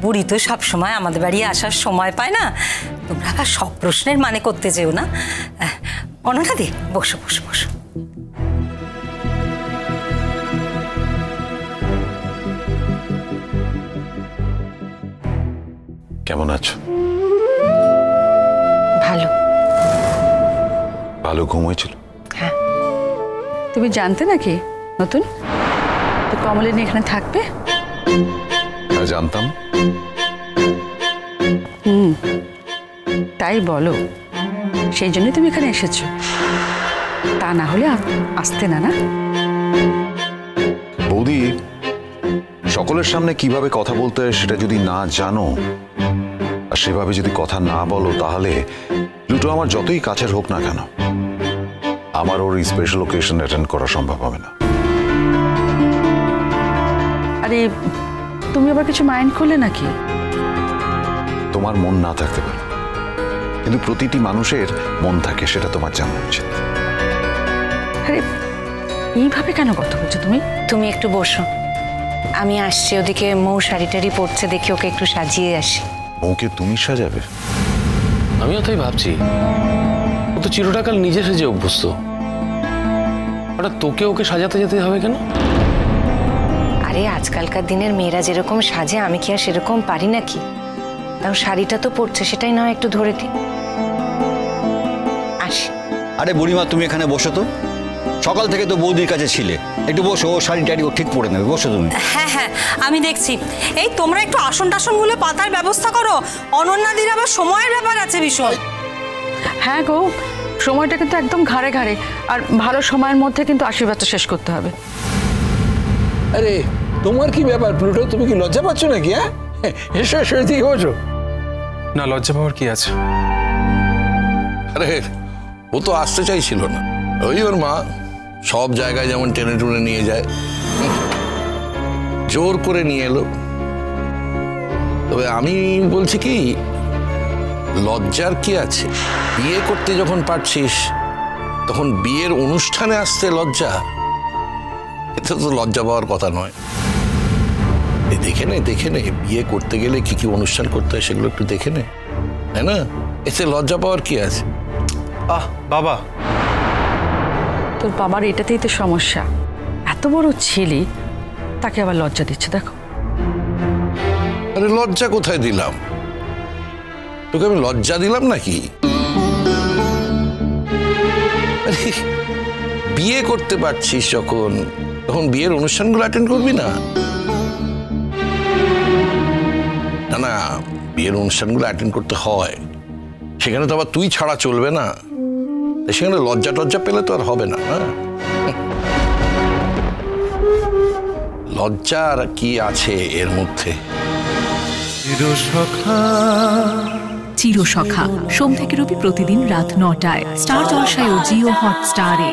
বুড়ি তো সব সময় আমাদের বাড়ি আসার সময় পায় না, তোমরা সব প্রশ্নের মানে করতে যেও না। অনন্যা দি, বসো বসো বসো। কেমন আছো? ভালো। ভালো ঘুম হয়েছিল? হ্যাঁ। তুমি জানতে নাকি নতুন তো কমলিনী এখানে থাকবে? জানতাম। তাই বলো, সেই জন্যই তুমি এখানে এসেছো, তা না হলে আসতে না। না বৌদি, সকলের সামনে কিভাবে কথা বলতে হয় সেটা যদি না জানো আর সেভাবে যদি কথা না বলো, তাহলে প্লুটো আমার যতই কাছের হোক না কেন, আমার ওর স্পেশাল ওকেশন অ্যাটেন্ড করা সম্ভব হবে না। আরে তুমি আবার কিছু মাইন্ড করলে নাকি? তোমার মন না থাকতে পারে, কিন্তু প্রতিটি মানুষের মন থাকে, সেটা তোমার জানা উচিত। আরে এইভাবে কেন কথা বলছো তুমি? তুমি একটু বসো, আমি আসছি। ওদিকে মৌ শাড়ি টাড়ি পরছে, দেখি ওকে একটু সাজিয়ে আসি। মৌকে তুমি সাজাবে? আমিও তাই ভাবছি, ও তো চিরটাকাল নিজে সেজে অভ্যস্ত, হঠাৎ তোকে ওকে সাজাতে যেতে হবে কেন? আরে আজকালকার দিনের মেয়েরা যেরকম সাজে আমি কি আর সেরকম পারি নাকি? তাও শাড়িটা তো পরছে, সেটাই না একটু ধরে দিই। আসি। আরে বুড়িমা, তুমি এখানে বসো তো, সকাল থেকে তো বৌদির কাছে ছিলে, একটু বসো, ও শাড়ি টাড়ি ও ঠিক পরে নেবে, বসো তুমি। হ্যাঁ হ্যাঁ, আমি দেখছি। এই তোমরা একটু আসন টাসনগুলো পাতার ব্যবস্থা করো, অনন্যাদির আবার সময়ের ব্যাপার আছে ভীষণ। হ্যাঁ গো, সময়টা কিন্তু একদম ঘাড়ে ঘাড়ে, আর ভালো সময়ের মধ্যে কিন্তু আশীর্বাদটা শেষ করতে হবে। আরে তোমার কি ব্যাপার প্লুটো, তুমি কি লজ্জা পাচ্ছ নাকি? হ্যাঁ, এসো এসো, এদিকে বসো। না, লজ্জা পাওয়ার কি আছে? আরে ও তো আসতে চাইছিল না, ওই ওর মা সব জায়গায় যেমন টেনে টুনে নিয়ে যায়, জোর করে নিয়ে এলো। তবে আমি বলছি কি, লজ্জার কি আছে? বিয়ে করতে যখন পারছিস তখন বিয়ের অনুষ্ঠানে আসতে লজ্জা? এতে তো লজ্জা পাওয়ার কথা নয়। দেখে নে বিয়ে করতে গেলে কি কি অনুষ্ঠান করতে হয় সেগুলো একটু দেখে নে, তাই না? এতে লজ্জা পাওয়ার কি আছে? বাবা, তোর বাবার এটাতেই তো সমস্যা, এত বড় ছেলে, তাকে আবার লজ্জা দিচ্ছে দেখো। আরে লজ্জা কোথায় দিলাম তোকে? আমি লজ্জা দিলাম নাকি? আরে বিয়ে করতে পারছিস যখন, তখন বিয়ের অনুষ্ঠানগুলো অ্যাটেন্ড করবি না? না, বিয়ের অনুষ্ঠানগুলো অ্যাটেন্ড করতে হয়, সেখানে তো আবার তুই ছাড়া চলবে না, সেখানে লজ্জা টজ্জা পেলে তো আর হবে না। লজ্জার কি আছে এর মধ্যে? চিরসখা, সোম থেকে রবি প্রতিদিন রাত ৯টায় স্টার জলসায় ও জিও হটস্টারে।